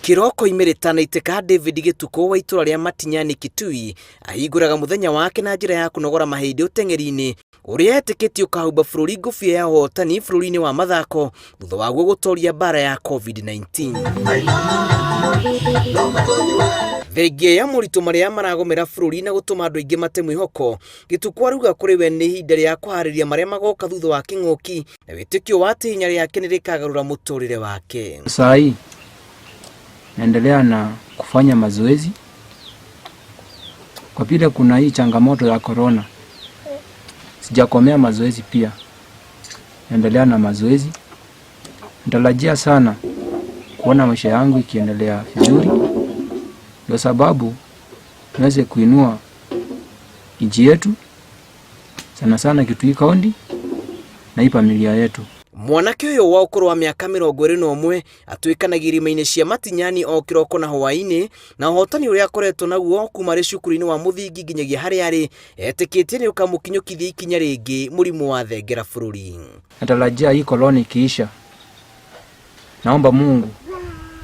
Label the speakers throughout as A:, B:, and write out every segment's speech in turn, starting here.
A: Kiroko imeretana iteka David Gituku wa itura ria Matinyani Kitui ahinguraga muthenya wake na njira ya kunogora mahindi uteng'eri-ini uria etikitio kahumba bururi ngufia ya uhotani bururi-ini wa mathako thutha wa gutoria bara ya COVID-19. Thengia ya muritu maria maragomera bururi na gutuma andu aingi mate mwihoko, Gituku aruga kuri we ni ihinda ria kuhariria maria magoka thutha wa king'oki na witikio wa tinya riake ni rikagarura muturire wake.
B: Sai naendelea na kufanya mazoezi kwa vile kuna hii changamoto ya corona. Sijakomea mazoezi pia. Naendelea na mazoezi. Natarajia sana kuona maisha yangu ikiendelea vizuri. Ndio sababu niweze kuinua nchi yetu sana sana Kitui County na hii familia yetu.
A: Mwanake uyu wa ukuru wa miaka 21 atwikanagia irima-ini cia Matinyani o kiroko na hwaini na uhotani uria akoretwo naguo kuma ri cukuru-ini wa muthingi nginyagia haria ari etikitie ni ukamukinyukithia ikinya ringi murimu wa thengera bururi.
B: Natarajia hii corona ikiisha, naomba Mungu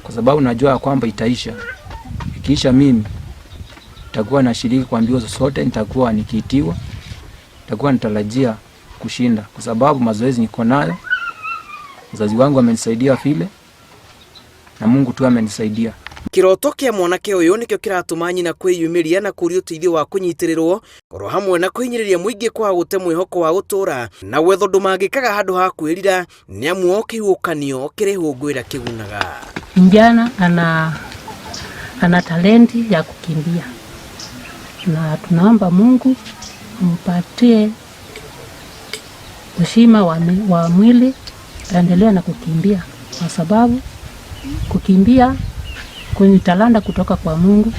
B: kwa sababu najua kwamba itaisha. Ikiisha mimi nitakuwa nashiriki kwa mbio zote, nitakuwa nikiitiwa, nitakuwa natarajia kushinda kwa sababu mazoezi niko nayo. Mzazi wangu amenisaidia vile na Mungu tu amenisaidia.
A: Kiroto kia mwanake uyu nikio kiratuma nyina kwiyumiria na kuria uteithio wa kunyitirirwo oro hamwe na kwinyiriria muingi kwa gute mwihoko wa gutura na wetho ndumangikaga handu ha kwirira ni amu o kihukanio kirihungwira kigunaga.
C: Mjana ana talenti ya kukimbia na tunaomba Mungu ampatie ushima wa mwili aendelea na kukimbia kwa sababu kukimbia ni talanta kutoka kwa Mungu.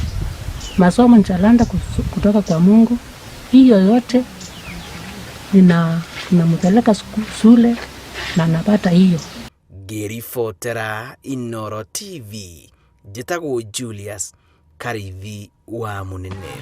C: Masomo ni talanta kutoka kwa Mungu. Hiyo yote ninampeleka shule na napata hiyo.
A: Ngiribotera Inooro TV, njitagwo Julius Karithi wa Munene.